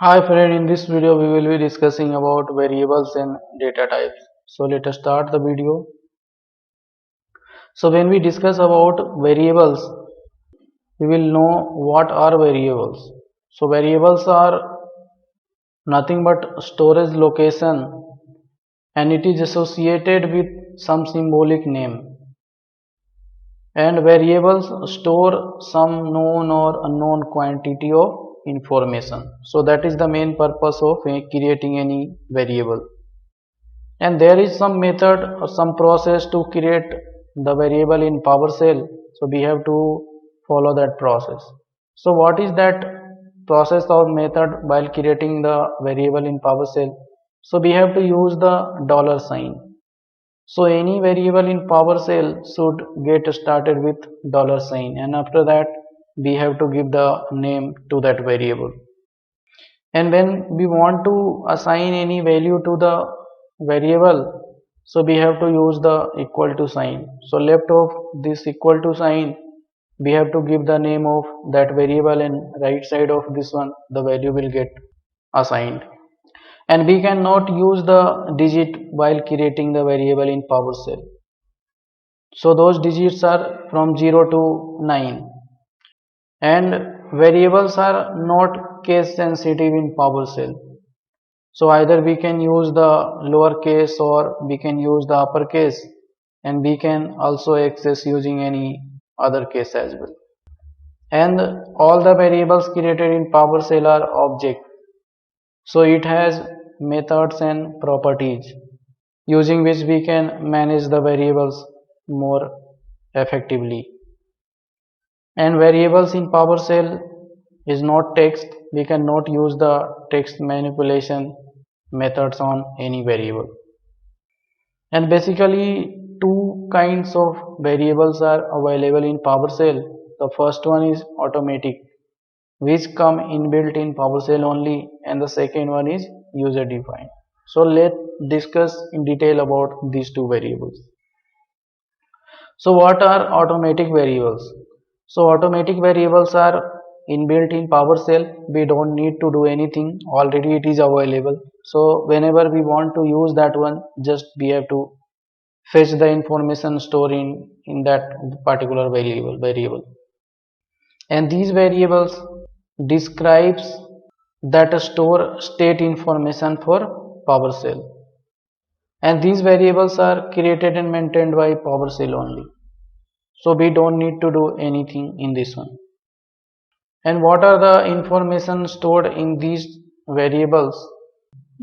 Hi friend, in this video we will be discussing about variables and data types. So let us start the video. So when we discuss about variables, we will know what are variables. So variables are nothing but storage location and it is associated with some symbolic name. And variables store some known or unknown quantity of information. So that is the main purpose of creating any variable. And there is some method or some process to create the variable in PowerShell. So we have to follow that process. So what is that process or method while creating the variable in PowerShell? So we have to use the dollar sign. So any variable in PowerShell should get started with dollar sign, and after that we have to give the name to that variable. And when we want to assign any value to the variable, so we have to use the equal to sign. So left of this equal to sign we have to give the name of that variable, and right side of this one the value will get assigned. And we cannot use the digit while creating the variable in PowerShell. So those digits are from 0 to 9, and variables are not case sensitive in PowerShell. So either we can use the lowercase or we can use the uppercase, and we can also access using any other case as well. And all the variables created in PowerShell are object. So it has methods and properties using which we can manage the variables more effectively. And variables in PowerShell is not text. We cannot use the text manipulation methods on any variable. And basically two kinds of variables are available in PowerShell. The first one is automatic, which come inbuilt in PowerShell only, and the second one is user defined. So let's discuss in detail about these two variables. So what are automatic variables? So automatic variables are inbuilt in PowerShell. We don't need to do anything. Already it is available. So whenever we want to use that one, just we have to fetch the information stored in that particular variable. And these variables describes that store state information for PowerShell. And these variables are created and maintained by PowerShell only. So we don't need to do anything in this one. And what are the information stored in these variables?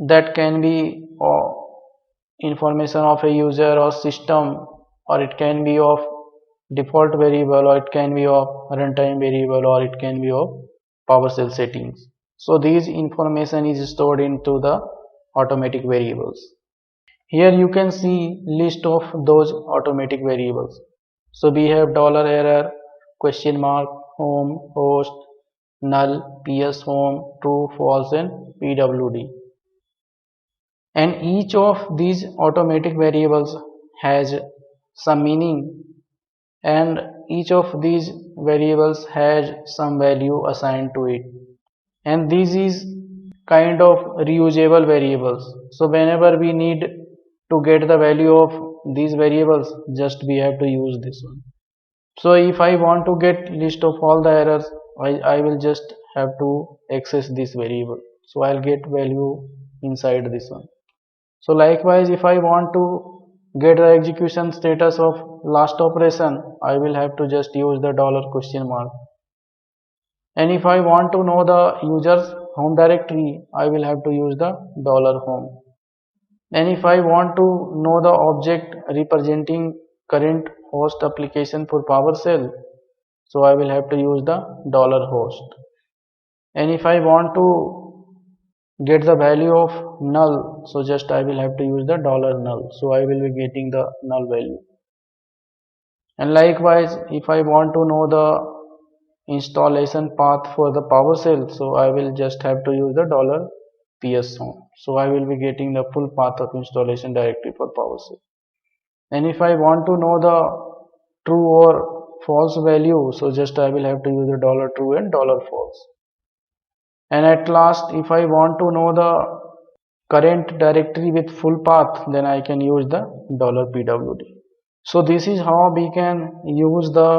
That can be information of a user or system, or it can be of default variable, or it can be of runtime variable, or it can be of PowerShell settings. So these information is stored into the automatic variables. Here you can see list of those automatic variables. So we have $error, question mark, home, host, null, ps home, true, false, and pwd. And each of these automatic variables has some meaning, and each of these variables has some value assigned to it. And this is kind of reusable variables. So whenever we need to get the value of these variables, just we have to use this one. So if I want to get list of all the errors, I will just have to access this variable. So I'll get value inside this one. So likewise, if I want to get the execution status of last operation, I will have to just use the dollar question mark. And if I want to know the user's home directory, I will have to use the dollar home. And if I want to know the object representing current host application for PowerShell, so I will have to use the dollar host. And if I want to get the value of null, so just I will have to use the dollar null. So I will be getting the null value. And likewise, if I want to know the installation path for the PowerShell, so I will just have to use the dollar ps home. So I will be getting the full path of installation directory for PowerShell. And if I want to know the true or false value, so just I will have to use the dollar true and dollar false. And at last, if I want to know the current directory with full path, then I can use the $pwd. So this is how we can use the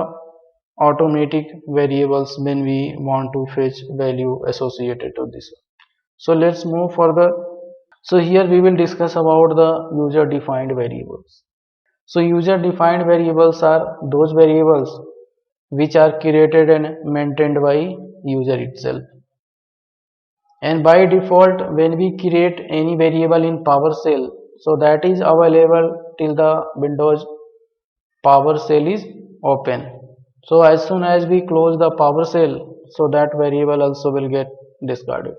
automatic variables when we want to fetch value associated to this. So let's move further. So here we will discuss about the user defined variables. So user defined variables are those variables which are created and maintained by user itself. And by default, when we create any variable in PowerShell, so that is available till the Windows PowerShell is open. So as soon as we close the PowerShell, so that variable also will get discarded.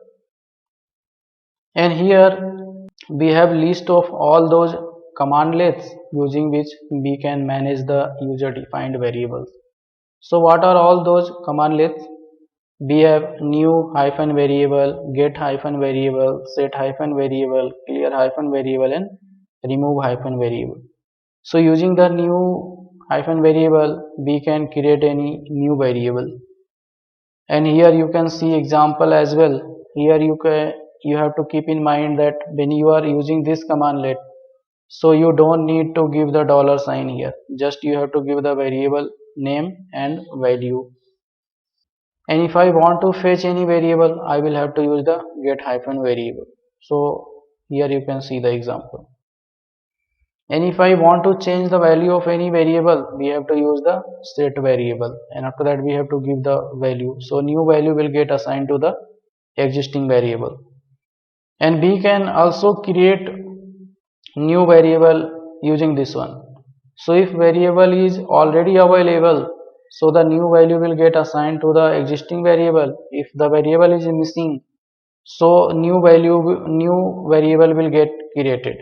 And here we have list of all those commandlets using which we can manage the user defined variables. So what are all those commandlets? We have new hyphen variable, get hyphen variable, set hyphen variable, clear hyphen variable, and remove hyphen variable. So using the new hyphen variable, we can create any new variable. And here you can see example as well. Here you have to keep in mind that when you are using this commandlet, so you don't need to give the dollar sign here. Just you have to give the variable name and value. And if I want to fetch any variable, I will have to use the get hyphen variable. So here you can see the example. And if I want to change the value of any variable, we have to use the set variable, and after that we have to give the value. So new value will get assigned to the existing variable. And we can also create new variable using this one. So if variable is already available, so the new value will get assigned to the existing variable. If the variable is missing, so new variable will get created.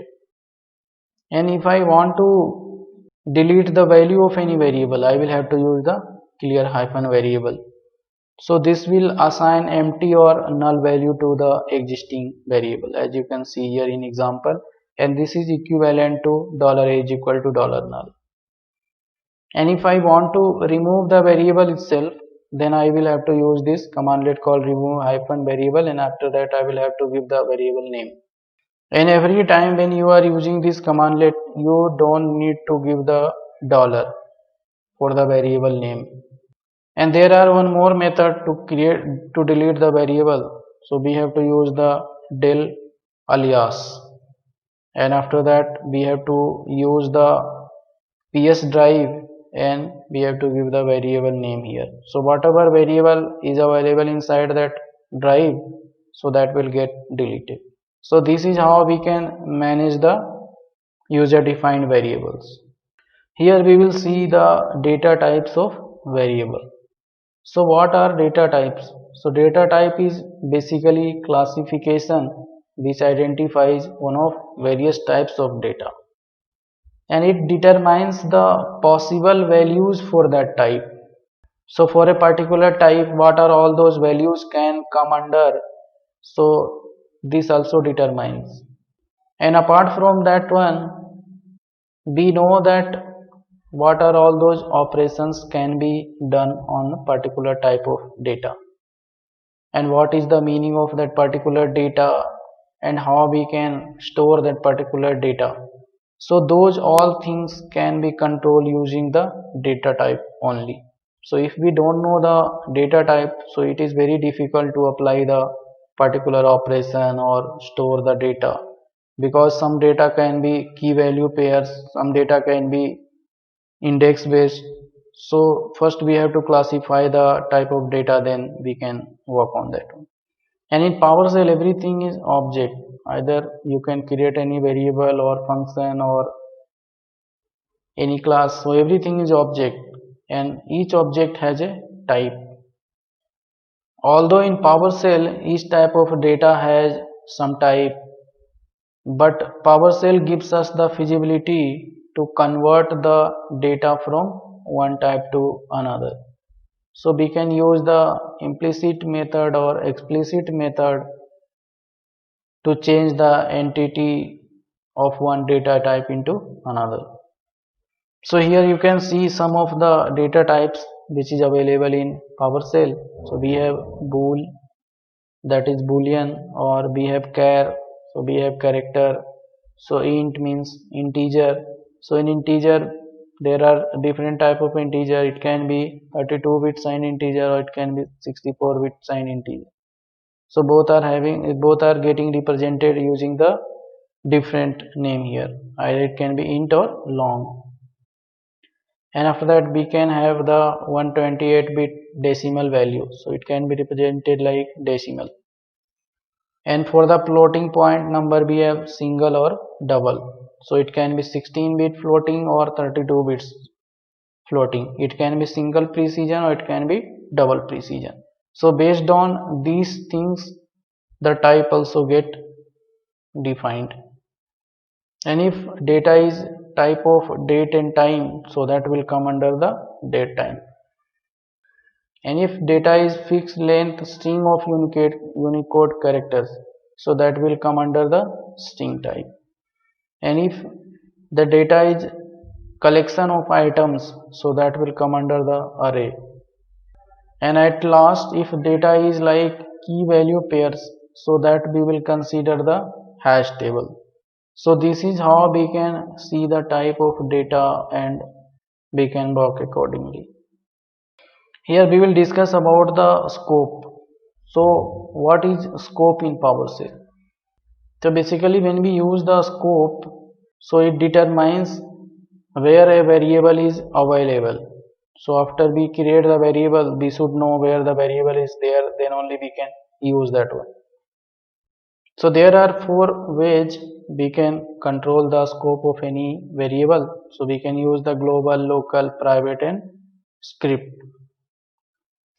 And if I want to delete the value of any variable, I will have to use the clear hyphen variable. So this will assign empty or null value to the existing variable, as you can see here in example, and this is equivalent to $age equal to $null. And if I want to remove the variable itself, then I will have to use this commandlet called remove hyphen variable, and after that I will have to give the variable name. And every time when you are using this commandlet, you don't need to give the dollar for the variable name. And there are one more method to delete the variable. So we have to use the del alias, and after that we have to use the ps drive, and we have to give the variable name here. So whatever variable is available inside that drive, so that will get deleted. So this is how we can manage the user defined variables. Here we will see the data types of variable. So what are data types? So data type is basically classification which identifies one of various types of data, and it determines the possible values for that type. So for a particular type, what are all those values can come under? So this also determines. And apart from that one, we know that what are all those operations can be done on a particular type of data, and what is the meaning of that particular data, and how we can store that particular data. So those all things can be controlled using the data type only. So if we don't know the data type, so it is very difficult to apply the particular operation or store the data, because some data can be key value pairs, some data can be index based. So first we have to classify the type of data, then we can work on that one. And in PowerShell everything is object. Either you can create any variable or function or any class, so everything is object, and each object has a type. Although in PowerShell each type of data has some type, but PowerShell gives us the feasibility to convert the data from one type to another. So we can use the implicit method or explicit method to change the entity of one data type into another. So here you can see some of the data types which is available in PowerShell. So we have bool, that is boolean, or we have char, so we have character. So int means integer. So in integer there are different type of integer. It can be 32 bit signed integer or it can be 64 bit signed integer. So both are getting represented using the different name here. Either it can be int or long. And after that we can have the 128 bit decimal value, so it can be represented like decimal. And for the floating point number we have single or double, so it can be 16 bit floating or 32 bits floating. It can be single precision or it can be double precision. So based on these things the type also get defined. And if data is type of date and time, so that will come under the date time. And if data is fixed length string of Unicode characters, so that will come under the string type. And if the data is collection of items, so that will come under the array. And at last, if data is like key value pairs, so that we will consider the hash table. So this is how we can see the type of data and we can work accordingly. Here we will discuss about the scope. So what is scope in PowerShell? So basically when we use the scope, so it determines where a variable is available. So after we create the variable, we should know where the variable is there, then only we can use that one. So there are 4 ways we can control the scope of any variable. So we can use the global, local, private and script.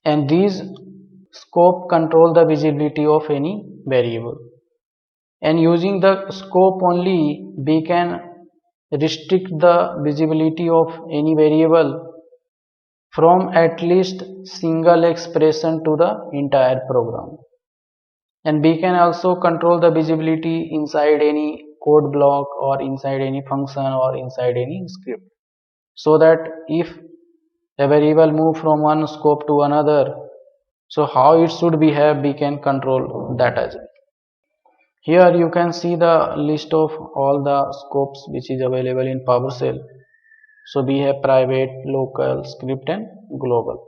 And these scope control the visibility of any variable. And using the scope only we can restrict the visibility of any variable from at least single expression to the entire program. And we can also control the visibility inside any code block or inside any function or inside any script, so that if a variable move from one scope to another, so how it should behave we can control that as well. Here you can see the list of all the scopes which is available in PowerShell. So we have private, local, script and global.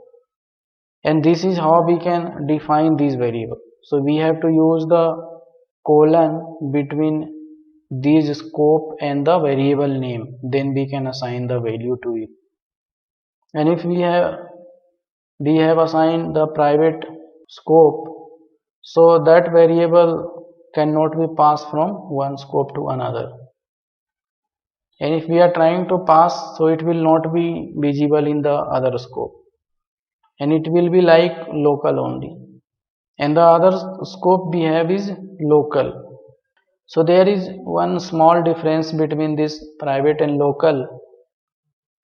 And this is how we can define these variables. So we have to use the colon between these scope and the variable name, then we can assign the value to it. And if we have assigned the private scope, so that variable cannot be passed from one scope to another. And if we are trying to pass, so it will not be visible in the other scope, and it will be like local only. And the other scope we have is local. So there is one small difference between this private and local.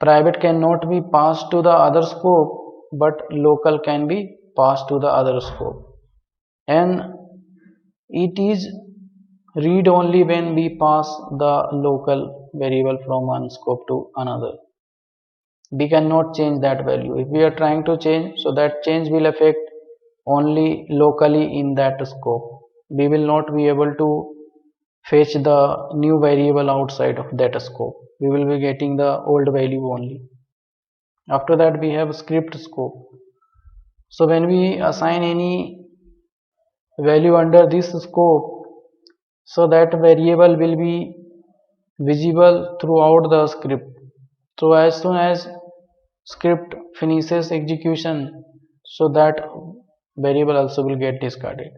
Private cannot be passed to the other scope, but local can be passed to the other scope. And it is read only when we pass the local variable from one scope to another. We cannot change that value. If we are trying to change, so that change will affect only locally in that scope. We will not be able to fetch the new variable outside of that scope. We will be getting the old value only. After that we have script scope. So when we assign any value under this scope, so that variable will be visible throughout the script. So as soon as script finishes execution, so that variable also will get discarded.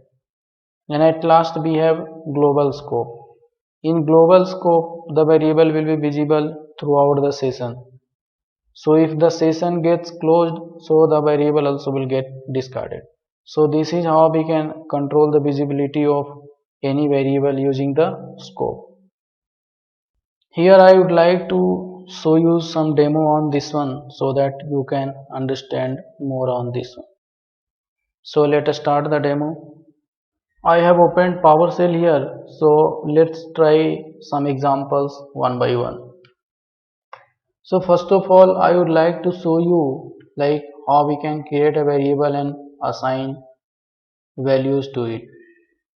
And at last we have global scope. In global scope, the variable will be visible throughout the session. So if the session gets closed, so the variable also will get discarded. So this is how we can control the visibility of any variable using the scope. Here I would like to show you some demo on this one so that you can understand more on this one. So let us start the demo. I have opened PowerShell here, so let's try some examples one by one. So first of all, I would like to show you like how we can create a variable and assign values to it.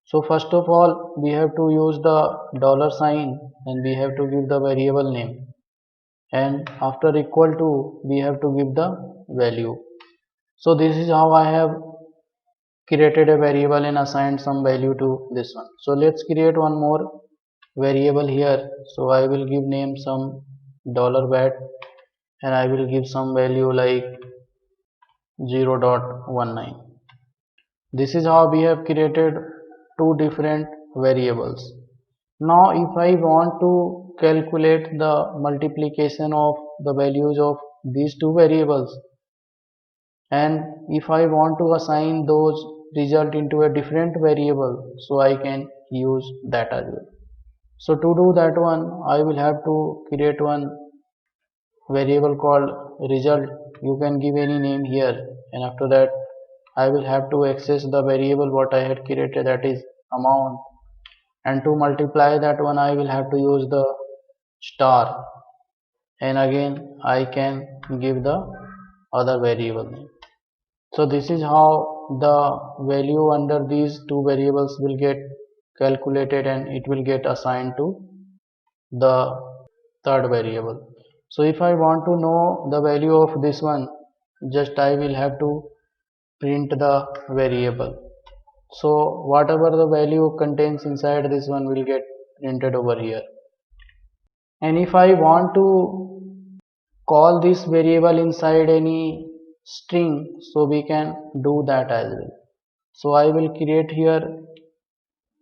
So first of all we have to use the dollar sign and we have to give the variable name, and after equal to we have to give the value. So this is how I have created a variable and assigned some value to this one. So let's create one more variable here. So I will give name some $bat and I will give some value like 0.19. This is how we have created two different variables. Now if I want to calculate the multiplication of the values of these two variables, and if I want to assign those result into a different variable, so I can use that as well. So to do that one I will have to create one variable called result. You can give any name here, and after that I will have to access the variable what I had created, that is amount, and to multiply that one I will have to use the star, and again I can give the other variable name. So this is how the value under these two variables will get calculated and it will get assigned to the third variable. So if I want to know the value of this one, just I will have to print the variable. So whatever the value contains inside this one will get printed over here. And if I want to call this variable inside any string, so we can do that as well. So I will create here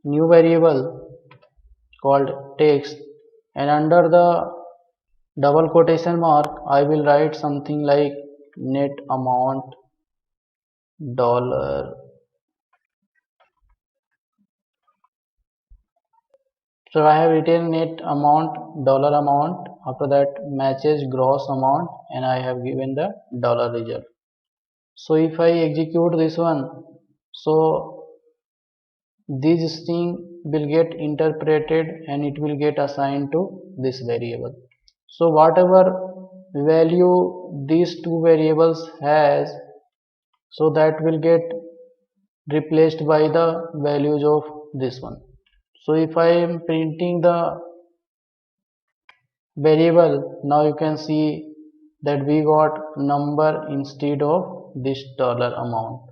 new variable called text, and under the double quotation mark I will write something like net amount dollar. So I have written net amount dollar amount, after that matches gross amount, and I have given the dollar result. So if I execute this one, so this string will get interpreted and it will get assigned to this variable. So whatever value these two variables has, so that will get replaced by the values of this one. So if I am printing the variable, now you can see that we got number instead of this dollar amount.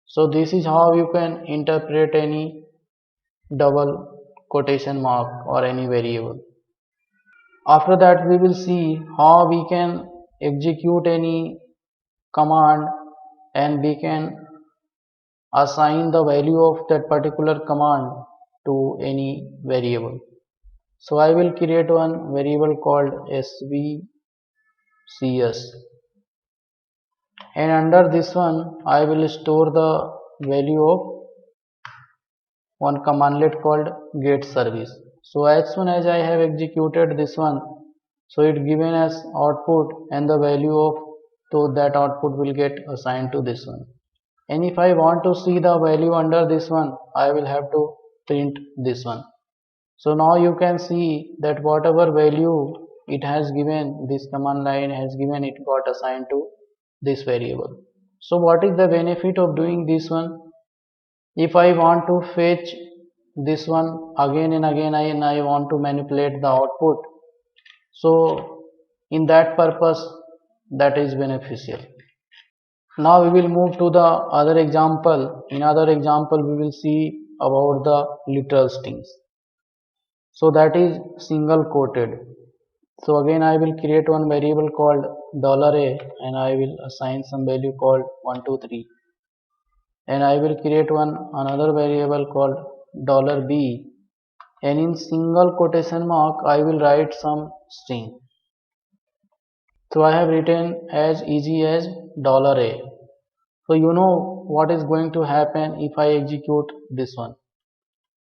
So this is how you can interpret any double quotation mark or any variable. After that we will see how we can execute any command and we can assign the value of that particular command to any variable. So I will create one variable called svcs, and under this one I will store the value of one commandlet called get service. So as soon as I have executed this one, so it given as output and the value of, so that output will get assigned to this one. And if I want to see the value under this one, I will have to print this one. So now you can see that whatever value it has given, this command line has given, it got assigned to this variable. So what is the benefit of doing this one? If I want to fetch this one again and again and I want to manipulate the output, so in that purpose that is beneficial. Now we will move to the other example. In other example we will see about the literal strings. So that is single quoted. So again I will create one variable called $a and I will assign some value called 123, and I will create one another variable called $b, and in single quotation mark I will write some string. So I have written as easy as $a. So you know what is going to happen if I execute this one.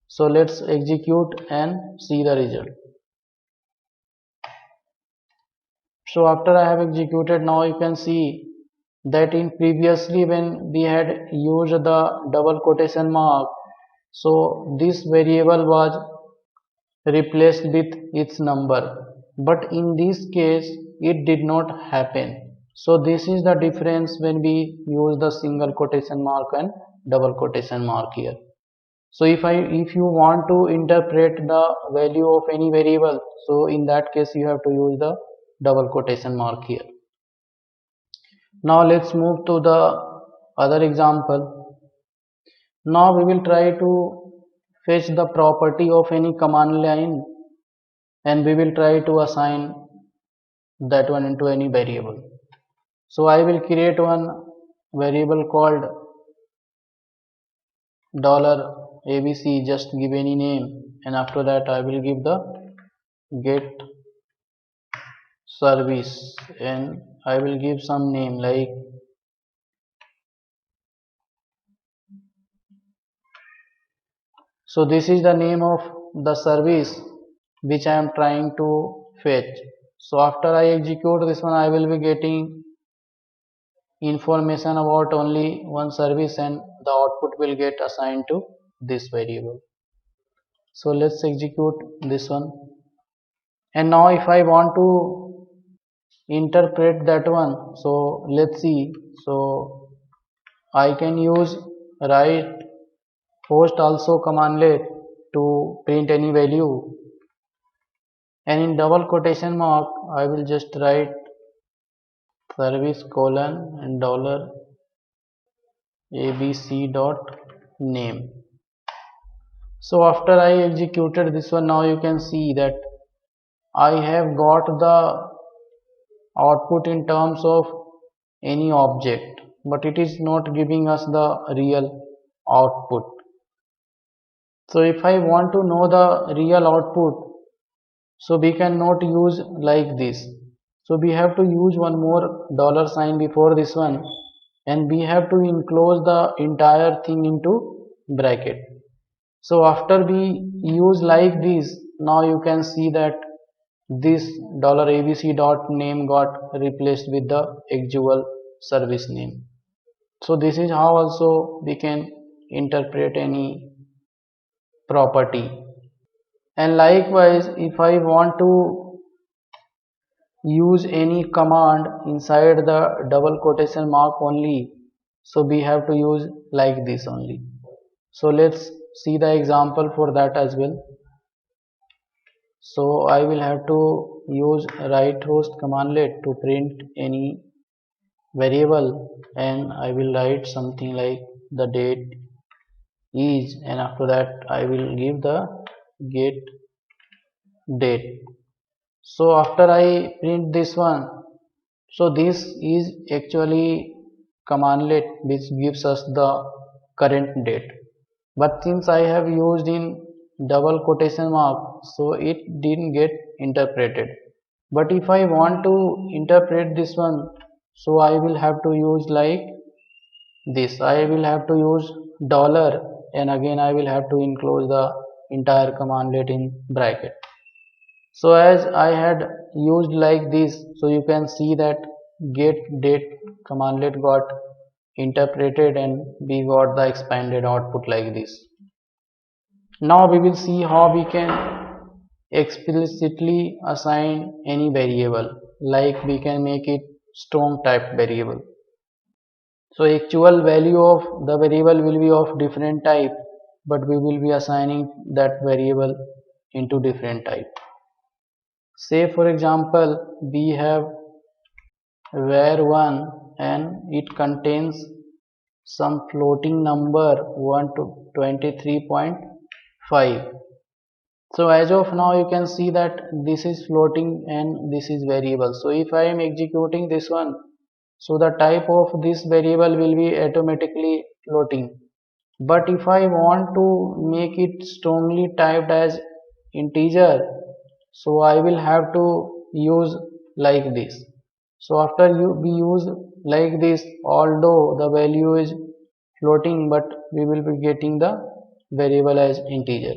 So let's execute and see the result. So after I have executed, now you can see that in previously when we had used the double quotation mark, so this variable was replaced with its number, but in this case it did not happen. So this is the difference when we use the single quotation mark and double quotation mark here. So if you want to interpret the value of any variable, so in that case you have to use the double quotation mark here. Now let's move to the other example. Now we will try to fetch the property of any command line, and we will try to assign that one into any variable. So I will create one variable called $abc, just give any name, and after that I will give the get service, and I will give some name like, so this is the name of the service which I am trying to fetch. So after I execute this one, I will be getting information about only one service, and the output will get assigned to this variable. So let's execute this one. And now if I want to interpret that one, so let's see. So I can use write host also commandlet to print any value, and in double quotation mark I will just write service colon and dollar abc dot name. So after I executed this one, now you can see that I have got the output in terms of any object, but it is not giving us the real output. So if I want to know the real output, so we cannot use like this. So we have to use one more dollar sign before this one, and we have to enclose the entire thing into bracket. So after we use like this, now you can see that this $abc dot name got replaced with the actual service name. So this is how also we can interpret any property. And likewise, if I want to use any command inside the double quotation mark only, so we have to use like this only. So let's see the example for that as well. So I will have to use write host commandlet to print any variable, and I will write something like the date is, and after that I will give the get date. So after I print this one, so this is actually commandlet which gives us the current date, but since I have used in double quotation mark, so it didn't get interpreted. But if I want to interpret this one, so I will have to use like this. I will have to use dollar, and again I will have to enclose the entire commandlet in bracket. So as I had used like this, so you can see that get date commandlet got interpreted and we got the expanded output like this. Now we will see how we can explicitly assign any variable, like we can make it strong type variable. So actual value of the variable will be of different type, but we will be assigning that variable into different type. Say for example, we have var1 and it contains some floating number 1 to 23.5. So as of now you can see that this is floating and this is variable. So if I am executing this one, so the type of this variable will be automatically floating. But if I want to make it strongly typed as integer, so I will have to use like this. So after we use like this, although the value is floating, but we will be getting the variable as integer.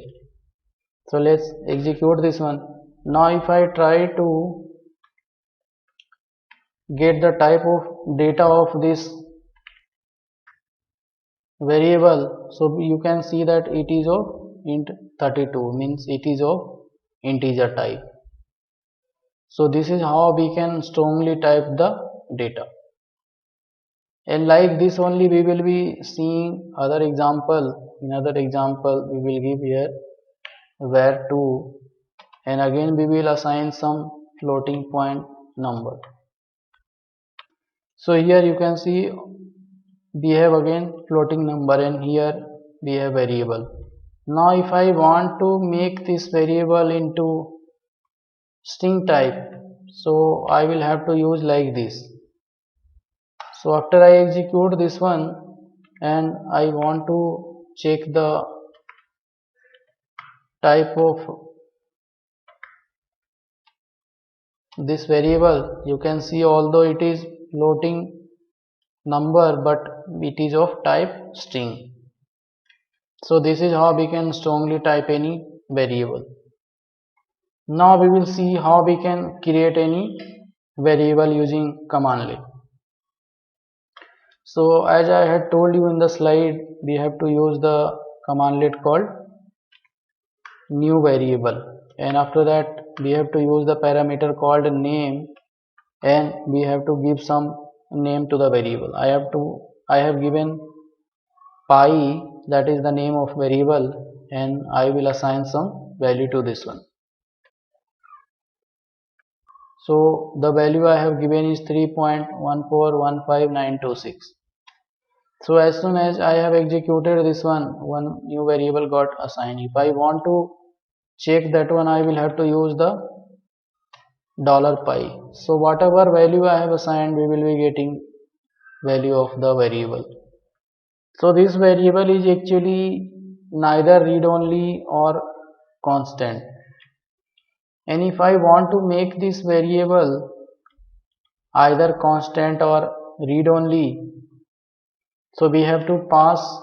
So let's execute this one. Now if I try to get the type of data of this variable, so you can see that it is of int 32, means it is of integer type. So this is how we can strongly type the data. And like this only we will be seeing other example. In other example we will give here var2, and again we will assign some floating point number. So here you can see we have again floating number, and here we have variable. Now if I want to make this variable into string type, so I will have to use like this. So after I execute this one and I want to check the type of this variable, you can see although it is floating number but it is of type string. So this is how we can strongly type any variable. Now we will see how we can create any variable using command line. So as I had told you in the slide, we have to use the commandlet called new variable, and after that we have to use the parameter called name, and we have to give some name to the variable. I have given pi, that is the name of variable, and I will assign some value to this one. So the value I have given is 3.1415926. So as soon as I have executed this one new variable got assigned. If I want to check that one, I will have to use the $pi. So whatever value I have assigned, we will be getting value of the variable. So this variable is actually neither read-only or constant. And if I want to make this variable either constant or read-only, so we have to pass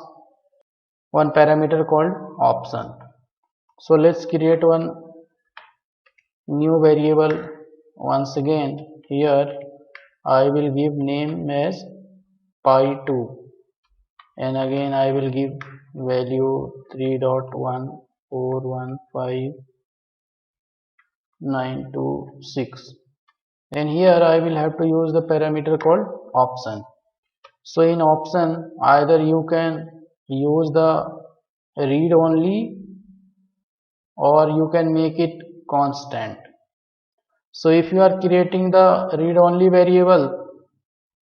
one parameter called option. So let's create one new variable. Once again here I will give name as pi2, and again I will give value 3.1415926, and here I will have to use the parameter called option. So in option either you can use the read only or you can make it constant. So if you are creating the read only variable,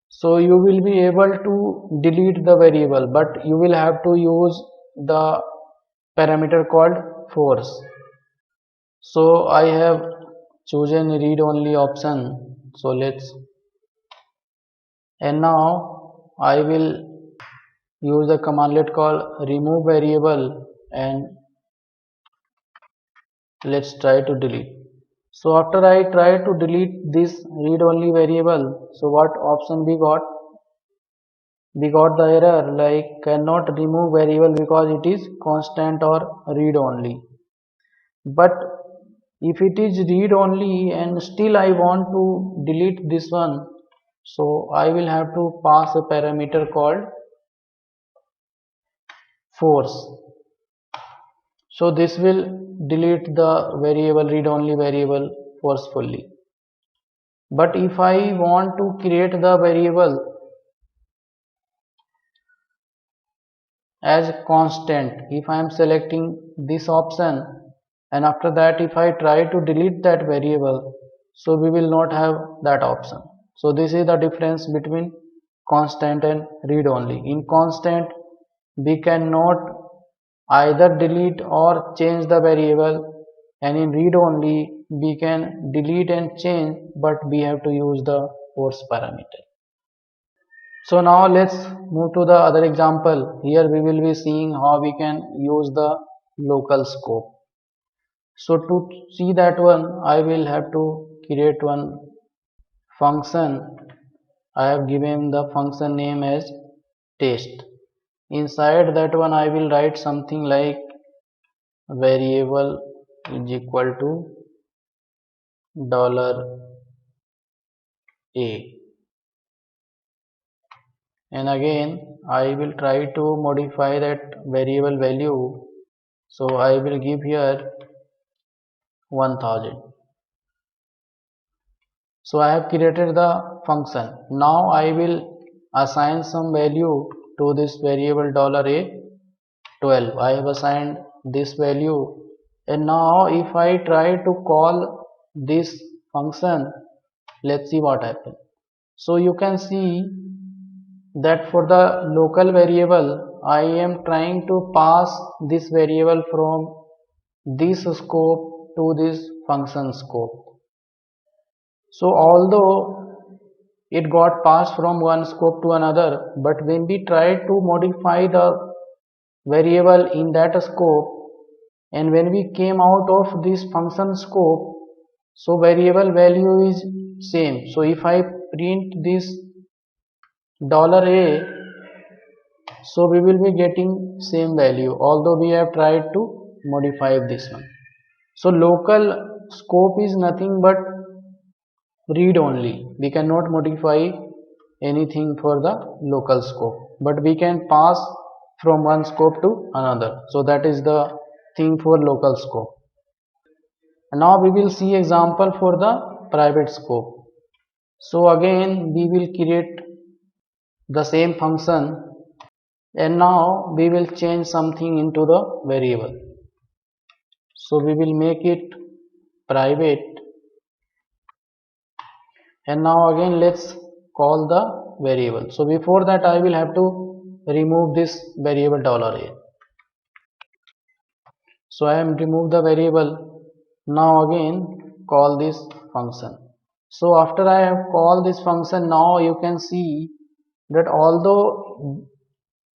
so you will be able to delete the variable, but you will have to use the parameter called force. So I have chosen read only option. So let's, and now I will use the commandlet called remove variable, and let's try to delete. So after I try to delete this read only variable, so what option we got? We got the error like cannot remove variable because it is constant or read only. But if it is read only and still I want to delete this one, so I will have to pass a parameter called force. So this will delete the variable read only variable forcefully. But if I want to create the variable as constant, if I am selecting this option, and after that if I try to delete that variable, so we will not have that option. So this is the difference between constant and read only. In constant we cannot either delete or change the variable, and in read only we can delete and change, but we have to use the force parameter. So now let's move to the other example. Here we will be seeing how we can use the local scope. So to see that one, I will have to create one function. I have given the function name as test. Inside that one I will write something like variable is equal to $a, and again I will try to modify that variable value. So I will give here 1000. So I have created the function. Now I will assign some value to this variable $a 12. I have assigned this value, and now if I try to call this function, let's see what happens. So you can see that for the local variable I am trying to pass this variable from this scope to this function scope. So although it got passed from one scope to another, but when we try to modify the variable in that scope, and when we came out of this function scope, so variable value is same. So if I print this $a, so we will be getting same value although we have tried to modify this one. So local scope is nothing but read only. We cannot modify anything for the local scope, but we can pass from one scope to another. So that is the thing for local scope. And now we will see example for the private scope. So again we will create the same function, and now we will change something into the variable. So we will make it private, and now again let's call the variable. So before that I will have to remove this variable $a. So I am remove the variable. Now again call this function. So after I have called this function, now you can see that although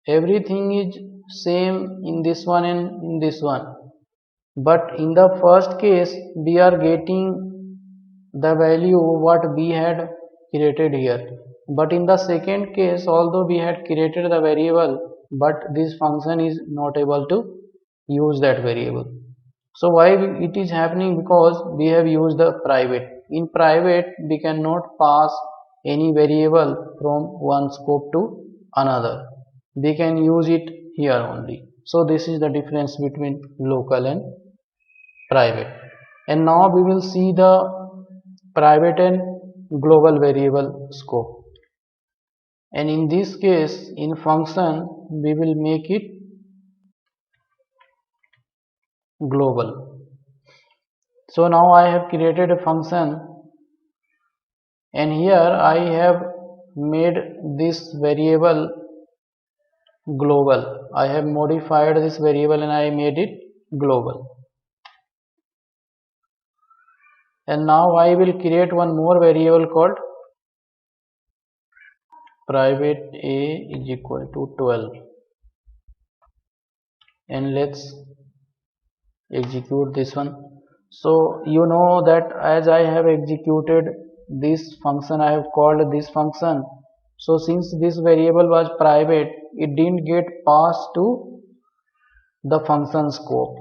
everything is same in this one and in this one, but in the first case we are getting the value what we had created here, but in the second case although we had created the variable, but this function is not able to use that variable. So why it is happening? Because we have used the private. In private we cannot pass any variable from one scope to another. We can use it here only. So this is the difference between local and private. And now we will see the private and global variable scope. And in this case, in function we will make it global. So now I have created a function, and here I have made this variable global. I have modified this variable and I made it global. And now I will create one more variable called private a is equal to 12, and let's execute this one. So you know that as I have executed this function, I have called this function. So since this variable was private, it didn't get passed to the function scope,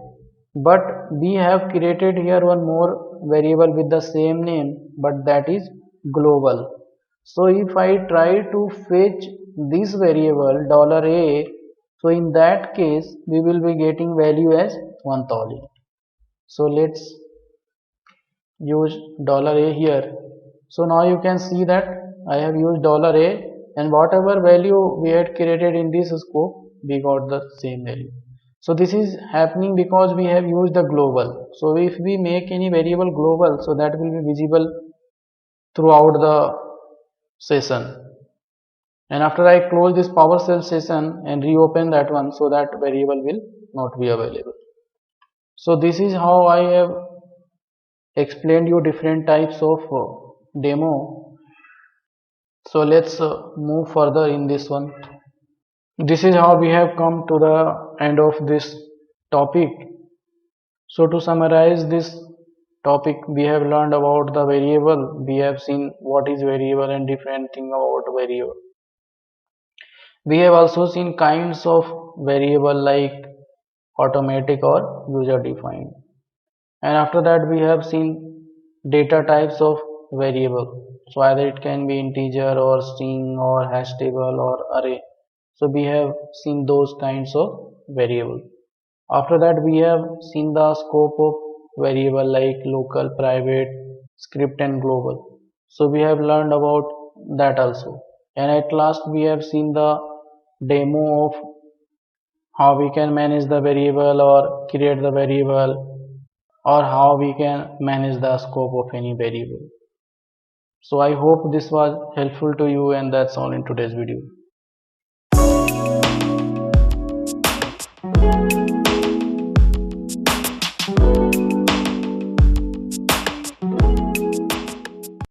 but we have created here one more variable with the same name, but that is global. So if I try to fetch this variable $a, so in that case we will be getting value as 1000. So let's use $a here. So now you can see that I have used $a, and whatever value we had created in this scope, we got the same value. So this is happening because we have used the global. So if we make any variable global, so that will be visible throughout the session. And after I close this PowerShell session and reopen that one, so that variable will not be available. So this is how I have explained you different types of demo. So let's move further in this one. This is how we have come to the end of this topic. So to summarize this topic, we have learned about the variable. We have seen what is variable and different thing about variable. We have also seen kinds of variable like automatic or user defined. And after that we have seen data types of variable. So either it can be integer or string or hash table or array. So we have seen those kinds of variable. After that we have seen the scope of variable like local, private, script and global. So we have learned about that also. And at last we have seen the demo of how we can manage the variable or create the variable, or how we can manage the scope of any variable. So I hope this was helpful to you, and that's all in today's video.